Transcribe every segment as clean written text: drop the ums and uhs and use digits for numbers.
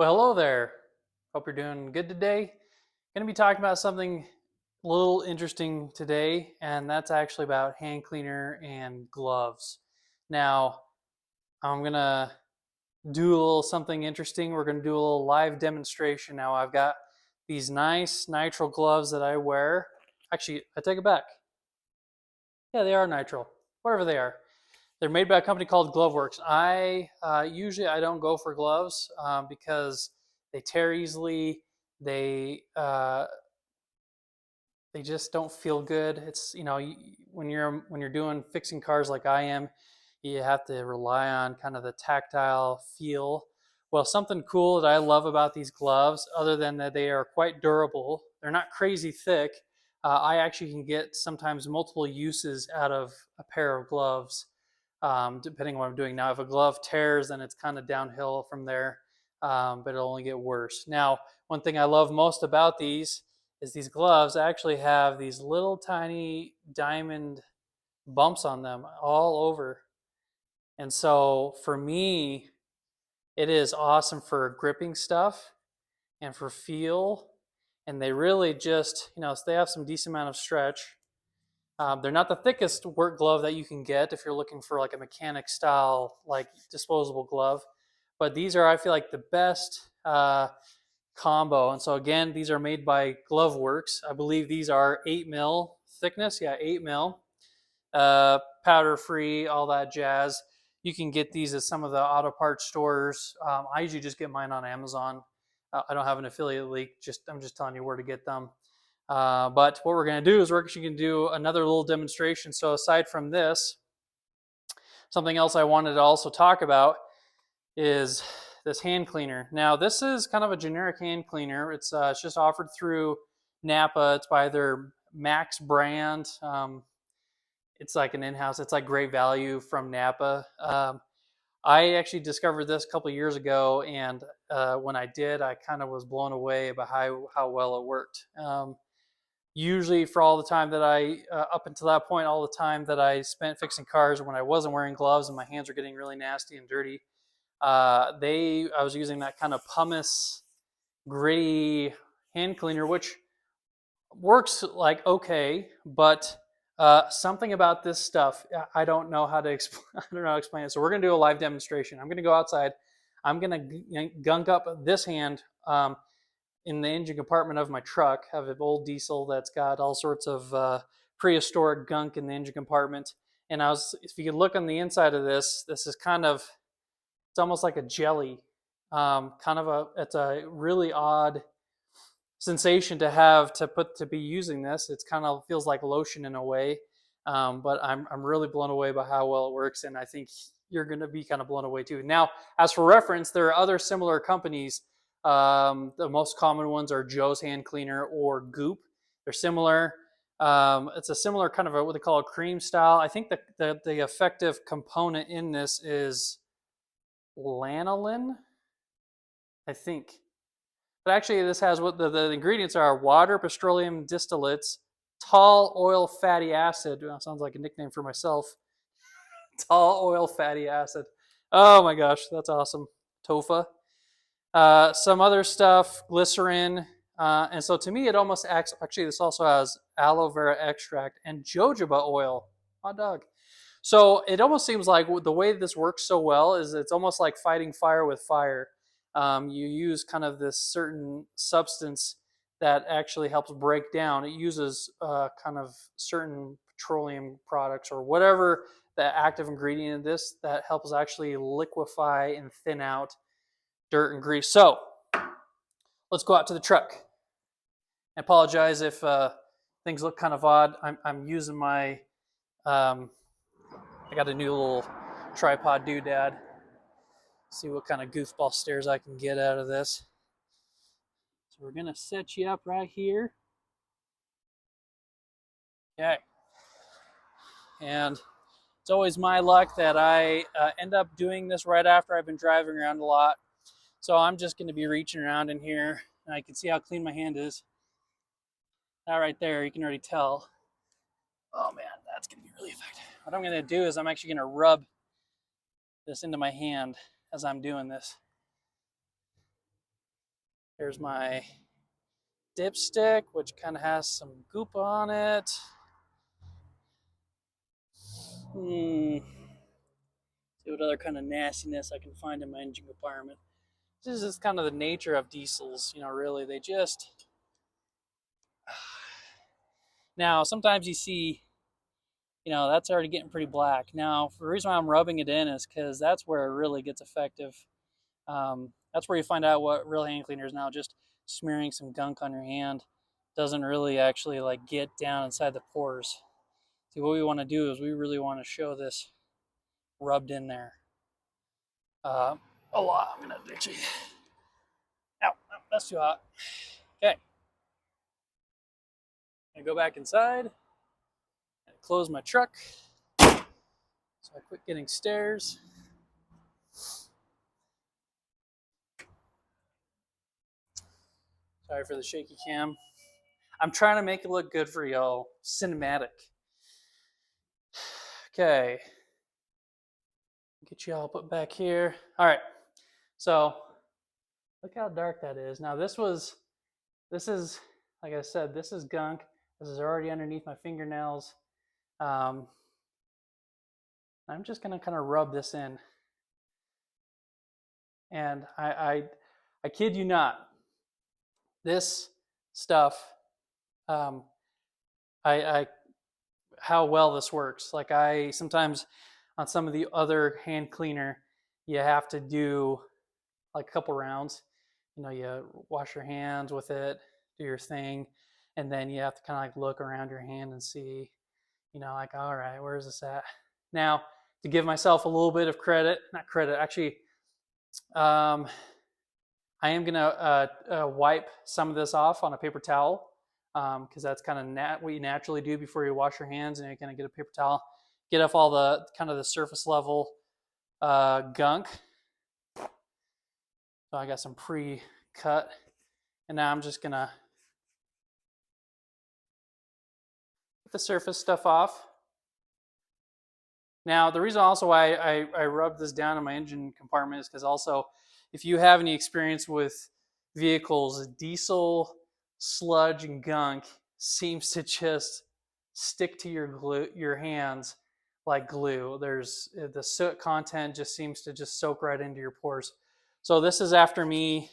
Well, hello there. Hope you're doing good today. Going to be talking about something a little interesting today, and that's actually about hand cleaner and gloves. Now, I'm going to do a little something interesting. We're going to do a little live demonstration. Now, I've got these nice nitrile gloves that I wear. Actually, I take it back. Yeah, they are nitrile, whatever they are. They're made by a company called GloveWorks. I usually I don't go for gloves because they tear easily. They uh, they just don't feel good. It's when you're doing fixing cars like I am, you have to rely on kind of the tactile feel. Well, something cool that I love about these gloves, other than that they are quite durable, they're not crazy thick. I actually can get sometimes multiple uses out of a pair of gloves, depending on what I'm doing. Now, if a glove tears, then it's kind of downhill from there, but it'll only get worse. Now, one thing I love most about these is these gloves actually have these little tiny diamond bumps on them all over. And so for me, it is awesome for gripping stuff and for feel. And they really just, they have some decent amount of stretch. They're not the thickest work glove that you can get if you're looking for like a mechanic style, like disposable glove. But these are, I feel like, the best combo. And so again, these are made by GloveWorks. I believe these are 8 mil thickness. Yeah, 8 mil. Powder free, all that jazz. You can get these at some of the auto parts stores. I usually just get mine on Amazon. I don't have an affiliate link. I'm just telling you where to get them. But what we're going to do is we're actually going to do another little demonstration. So aside from this, something else I wanted to also talk about is this hand cleaner. Now, this is kind of a generic hand cleaner. It's just offered through Napa. It's by their Max brand. It's like an in-house. It's like great value from Napa. I actually discovered this a couple of years ago, and when I did, I kind of was blown away by how well it worked. Usually, for all the time that up until that point, all the time that I spent fixing cars when I wasn't wearing gloves and my hands were getting really nasty and dirty, I was using that kind of pumice gritty hand cleaner, which works like okay, but something about this stuff I don't know how to explain. I don't know how to explain it. So we're gonna do a live demonstration. I'm gonna go outside. I'm gonna gunk up this hand in the engine compartment of my truck. I have an old diesel that's got all sorts of prehistoric gunk in the engine compartment. And if you could look on the inside of this, this is it's almost like a jelly. It's a really odd sensation to have to be using this. It's kind of feels like lotion in a way, but I'm really blown away by how well it works, and I think you're going to be kind of blown away too. Now, as for reference, there are other similar companies. The most common ones are Joe's Hand Cleaner or Goop. They're similar. It's a similar kind of what they call a cream style. I think the effective component in this is lanolin, I think. But actually, this has what the ingredients are: water, petroleum distillates, tall oil fatty acid. Well, sounds like a nickname for myself. Tall oil fatty acid. Oh my gosh, that's awesome. TOFA. Some other stuff, glycerin. And so to me, it almost acts. Actually, this also has aloe vera extract and jojoba oil. Hot dog. So it almost seems like the way this works so well is it's almost like fighting fire with fire. You use kind of this certain substance that actually helps break down. It uses kind of certain petroleum products or whatever the active ingredient in this that helps actually liquefy and thin out dirt and grease. So let's go out to the truck. I apologize if things look kind of odd. I'm using I got a new little tripod doodad. See what kind of goofball stares I can get out of this. So we're gonna set you up right here. Okay. And it's always my luck that I end up doing this right after I've been driving around a lot. So I'm just gonna be reaching around in here, and I can see how clean my hand is. That right there, you can already tell. Oh man, that's gonna be really effective. What I'm gonna do is I'm actually gonna rub this into my hand as I'm doing this. Here's my dipstick, which kind of has some goop on it. See what other kind of nastiness I can find in my engine compartment. This is just kind of the nature of diesels, really. They just. Now, sometimes you see, that's already getting pretty black. Now, the reason why I'm rubbing it in is because that's where it really gets effective. That's where you find out what real hand cleaner is now. Just smearing some gunk on your hand doesn't really actually like get down inside the pores. See, what we want to do is we really want to show this rubbed in there. A lot. I'm gonna actually. Ow, that's too hot. Okay. I go back inside and close my truck. So I quit getting stares. Sorry for the shaky cam. I'm trying to make it look good for y'all. Cinematic. Okay. Get you all put back here. All right. So look how dark that is. Now this is, like I said, this is gunk. This is already underneath my fingernails. I'm just gonna kind of rub this in. And I kid you not, this stuff, how well this works. Like I sometimes on some of the other hand cleaner, you have to do like a couple rounds. You wash your hands with it, do your thing, and then you have to kind of like look around your hand and see, like, all right, where's this at? Now, to give myself a little bit of credit, not credit, actually, I am gonna wipe some of this off on a paper towel because that's kind of what you naturally do before you wash your hands, and you're gonna get a paper towel, get off all the kind of the surface level gunk. So I got some pre-cut, and now I'm just gonna get the surface stuff off. Now, the reason also why I rub this down in my engine compartment is because also, if you have any experience with vehicles, diesel sludge and gunk seems to just stick to your hands like glue. There's the soot content just seems to just soak right into your pores. So this is after me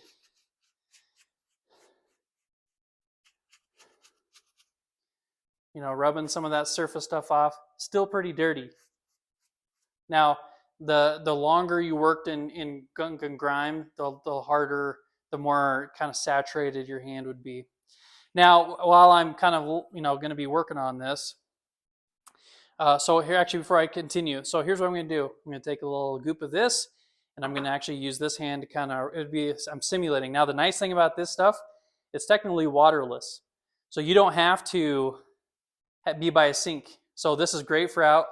rubbing some of that surface stuff off. Still pretty dirty. Now, the longer you worked in gunk and grime, the harder, the more kind of saturated your hand would be. Now, while I'm kind of going to be working on this, so here actually before I continue, so here's what I'm going to do. I'm going to take a little goop of this, and I'm going to actually use this hand to kind of I'm simulating. Now, the nice thing about this stuff, it's technically waterless, so you don't have to be by a sink. So this is great for out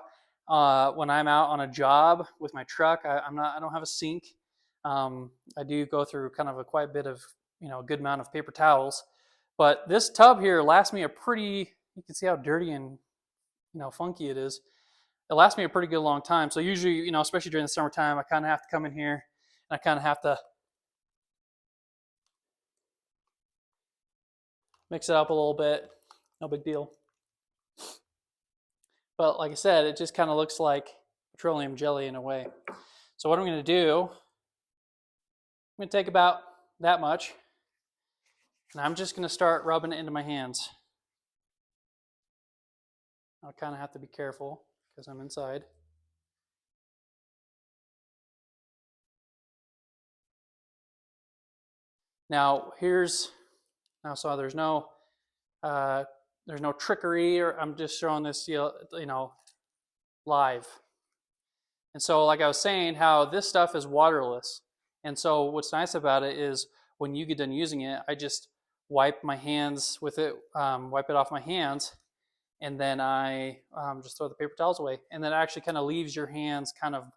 when I'm out on a job with my truck. I don't have a sink. I do go through kind of quite a bit of a good amount of paper towels, but this tub here lasts me a pretty. You can see how dirty and funky it is. It lasts me a pretty good long time. So usually, especially during the summertime, I kind of have to come in here and I kind of have to mix it up a little bit. No big deal. But like I said, it just kind of looks like petroleum jelly in a way. So what I'm going to do, I'm going to take about that much, and I'm just going to start rubbing it into my hands. I'll kind of have to be careful because I'm inside. Now so there's no trickery, or I'm just showing this live. And so like I was saying, how this stuff is waterless. And so what's nice about it is when you get done using it, I just wipe my hands with it, wipe it off my hands, and then I just throw the paper towels away. And then it actually kind of leaves your hands kind of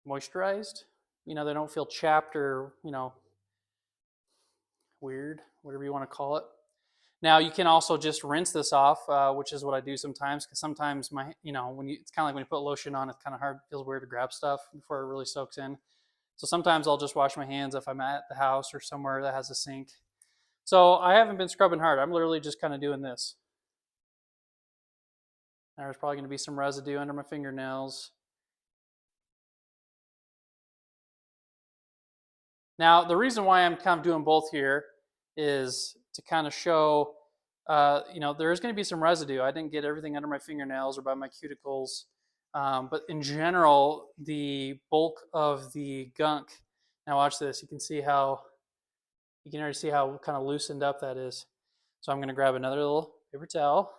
moisturized. They don't feel chapped or, weird, whatever you want to call it. Now you can also just rinse this off, which is what I do sometimes, because sometimes it's kind of like when you put lotion on, it's kind of hard, feels weird to grab stuff before it really soaks in. So sometimes I'll just wash my hands if I'm at the house or somewhere that has a sink. So I haven't been scrubbing hard. I'm literally just kind of doing this. There's probably going to be some residue under my fingernails. Now, the reason why I'm kind of doing both here is to kind of show, there's going to be some residue. I didn't get everything under my fingernails or by my cuticles. But in general, the bulk of the gunk, now watch this, you can already see how kind of loosened up that is. So I'm going to grab another little paper towel.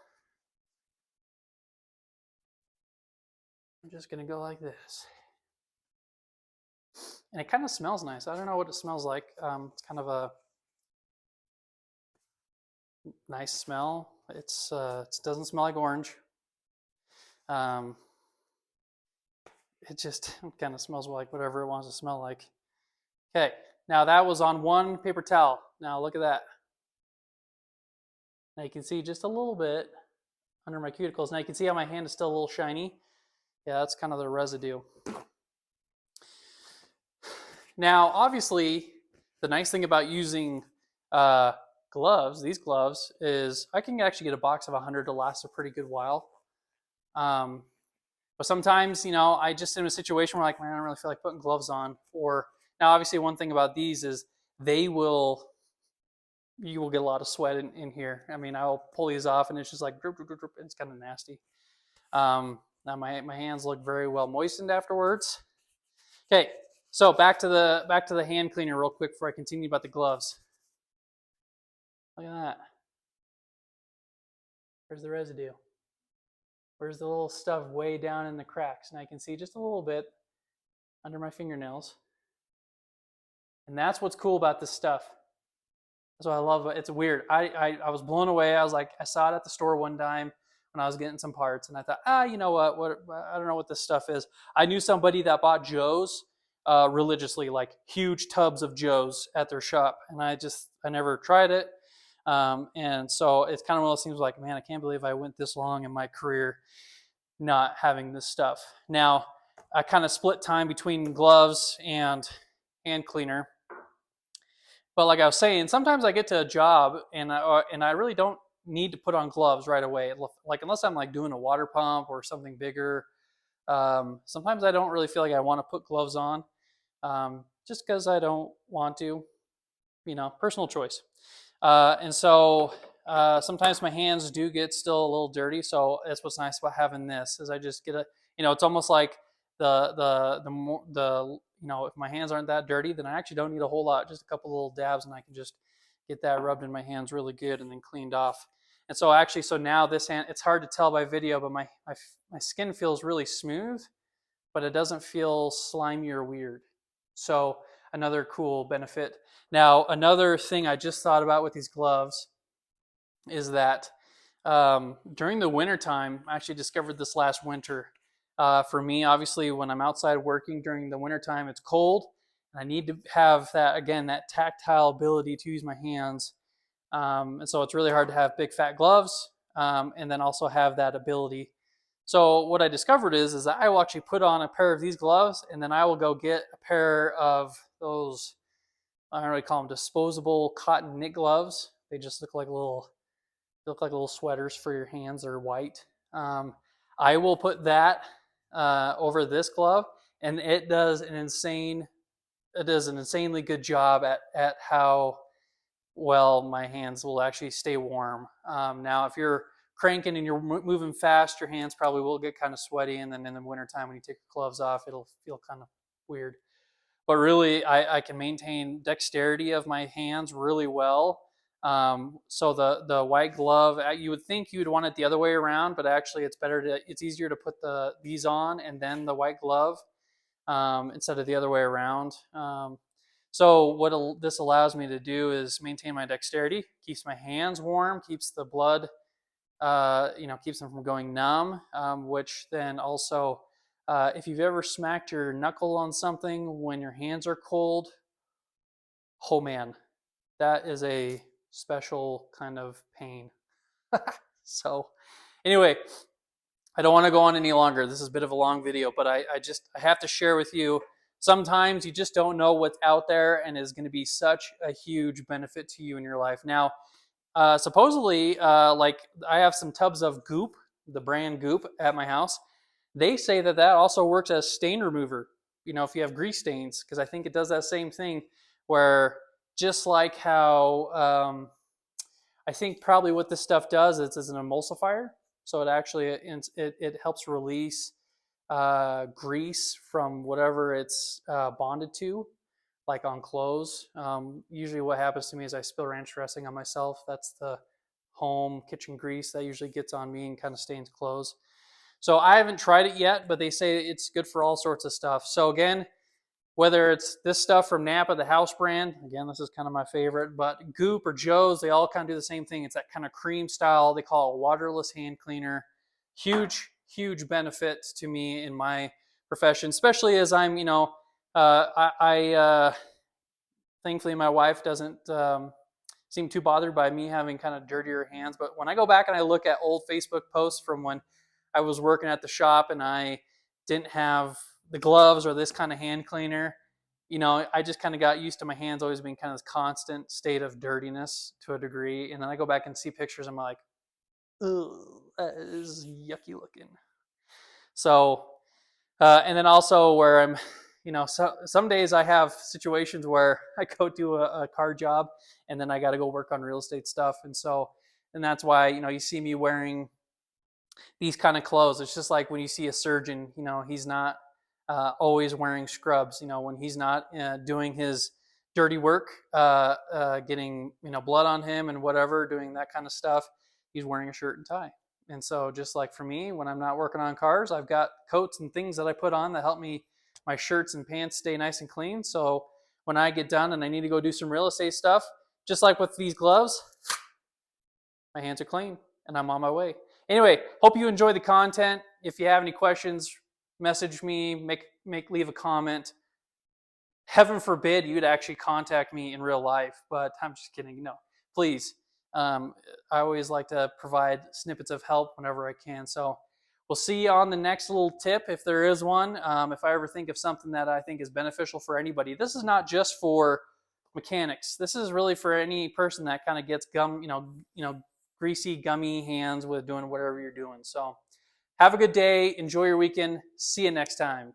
I'm just going to go like this. And it kind of smells nice. I don't know what it smells like. It's kind of a nice smell. It doesn't smell like orange. It just kind of smells like whatever it wants to smell like. Okay, now that was on one paper towel. Now look at that. Now you can see just a little bit under my cuticles. Now you can see how my hand is still a little shiny. Yeah, that's kind of the residue. Now, obviously, the nice thing about using these gloves, is I can actually get a box of 100 to last a pretty good while. But sometimes, I just in a situation where like, man, I don't really feel like putting gloves on. Or now, obviously, one thing about these is you will get a lot of sweat in here. I mean, I'll pull these off and it's just like drip, drip, drip, drip. It's kind of nasty. Now my hands look very well moistened afterwards. Okay, so back to the hand cleaner real quick before I continue about the gloves. Look at that. Where's the residue? Where's the little stuff way down in the cracks? And I can see just a little bit under my fingernails. And that's what's cool about this stuff. That's what I love. It's weird. I was blown away. I was like, I saw it at the store one time when I was getting some parts, and I thought, you know what? I don't know what this stuff is. I knew somebody that bought Joe's religiously, like huge tubs of Joe's at their shop, and I never tried it. And so it's kind of one of those things like, man, I can't believe I went this long in my career not having this stuff. Now, I kind of split time between gloves and hand cleaner. But like I was saying, sometimes I get to a job and I really don't need to put on gloves right away. Like unless I'm like doing a water pump or something bigger. Sometimes I don't really feel like I want to put gloves on, just because I don't want to. Personal choice. And so sometimes my hands do get still a little dirty. So that's what's nice about having this is I just get it's almost like if my hands aren't that dirty, then I actually don't need a whole lot, just a couple little dabs, and I can just get that rubbed in my hands really good and then cleaned off. And so now this hand, it's hard to tell by video, but my skin feels really smooth, but it doesn't feel slimy or weird. So another cool benefit. Now, another thing I just thought about with these gloves is that during the wintertime, I actually discovered this last winter. For me, obviously, when I'm outside working during the wintertime, it's cold. And I need to have that tactile ability to use my hands. And so it's really hard to have big fat gloves and then also have that ability. So what I discovered is that I will actually put on a pair of these gloves and then I will go get a pair of those, I don't really call them disposable cotton knit gloves. They just look like little sweaters for your hands. They're white. I will put that over this glove, and it does an insanely good job at how well my hands will actually stay warm. Now, if you're cranking and you're moving fast, your hands probably will get kind of sweaty, and then in the wintertime when you take your gloves off, it'll feel kind of weird. But really, I can maintain dexterity of my hands really well. So the white glove, you would think you'd want it the other way around, but actually it's easier to put these on and then the white glove instead of the other way around. So what this allows me to do is maintain my dexterity, keeps my hands warm, keeps the blood, keeps them from going numb, which then also, if you've ever smacked your knuckle on something when your hands are cold, oh man, that is a special kind of pain. So anyway, I don't want to go on any longer. This is a bit of a long video, but I have to share with you sometimes you just don't know what's out there and is going to be such a huge benefit to you in your life. Now, supposedly, like I have some tubs of Goop, the brand Goop, at my house. They say that that also works as stain remover. If you have grease stains, because I think it does that same thing, where just like how I think probably what this stuff does is it's an emulsifier. So it actually it helps release grease from whatever it's bonded to, like on clothes. Usually, what happens to me is I spill ranch dressing on myself. That's the home kitchen grease that usually gets on me and kind of stains clothes. So I haven't tried it yet, but they say it's good for all sorts of stuff. So again, whether it's this stuff from Napa, the house brand, again, this is kind of my favorite, but Goop or Joe's, they all kind of do the same thing. It's that kind of cream style. They call it waterless hand cleaner. Huge, huge benefits to me in my profession, especially as I'm, thankfully my wife doesn't seem too bothered by me having kind of dirtier hands. But when I go back and I look at old Facebook posts from when I was working at the shop and I didn't have the gloves or this kind of hand cleaner, I just kind of got used to my hands always being kind of this constant state of dirtiness to a degree. And then I go back and see pictures, I'm like, ugh, that is yucky looking. So, and then also where I'm, so some days I have situations where I go do a car job and then I got to go work on real estate stuff. And that's why, you see me wearing these kind of clothes. It's just like when you see a surgeon, he's not always wearing scrubs. When he's not doing his dirty work, getting blood on him and whatever, doing that kind of stuff, he's wearing a shirt and tie. And so, just like for me, when I'm not working on cars, I've got coats and things that I put on that help me my shirts and pants stay nice and clean. So when I get done and I need to go do some real estate stuff, just like with these gloves, my hands are clean and I'm on my way. Anyway, hope you enjoy the content. If you have any questions, message me, leave a comment. Heaven forbid you'd actually contact me in real life, but I'm just kidding. No, please. I always like to provide snippets of help whenever I can. So we'll see you on the next little tip if there is one. If I ever think of something that I think is beneficial for anybody, this is not just for mechanics. This is really for any person that kind of gets greasy, gummy hands with doing whatever you're doing. So have a good day. Enjoy your weekend. See you next time.